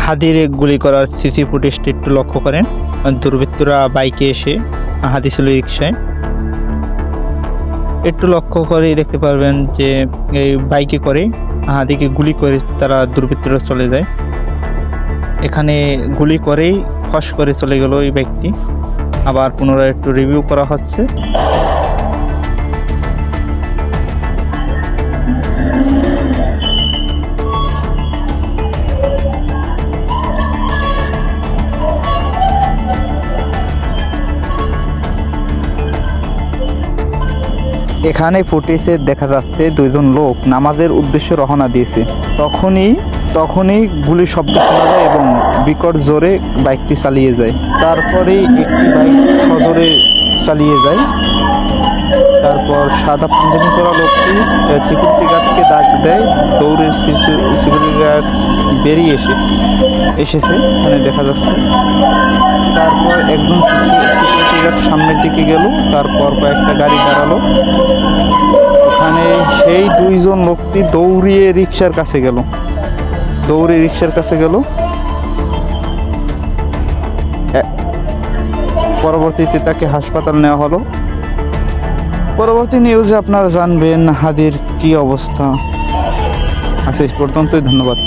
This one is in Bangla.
হাদির গুলি করার সিসি ফুটেজটি একটু লক্ষ্য করেন। দুর্বৃত্তরা বাইকে এসে হাদি ছিল রিক্সায়, একটু লক্ষ্য করে দেখতে পারবেন যে এই বাইকে করে হাদিকে গুলি করে তারা দুর্বৃত্তরা চলে যায়। এখানে গুলি করেই ফস করে চলে গেল এই ব্যক্তি। আবার পুনরায় একটু রিভিউ করা হচ্ছে। এখানে ফুটেজে দেখা যাচ্ছে দুইজন লোক নামাজের উদ্দেশ্যে রওনা দিয়েছে। তখনই গুলির শব্দ শোনা যায় এবং বিকট জোরে বাইকটি চালিয়ে যায়। তারপরেই একটি বাইক সজোরে চালিয়ে যায়। তারপর সাদা পাঞ্জাবি পরা লোকটি সিকিউরিটি গার্ডকে ডাক দেয়। দৌড়ে সিকিউরিটি গার্ড বেরিয়ে এসেছে এখানে দেখা যাচ্ছে। তারপর একজন সিকিউরিটি গার্ড সামনের দিকে গেল। তারপর কয়েকটা গাড়ি দাঁড়ালো। ওখানে সেই দুইজন লোকটি দৌড়িয়ে রিক্সার কাছে গেল। পরবর্তীতে তাকে হাসপাতাল নেওয়া হলো। পরবর্তী নিউজে আপনারা জানবেন হাদির কি অবস্থা আছে। এই পর্যন্তই, ধন্যবাদ।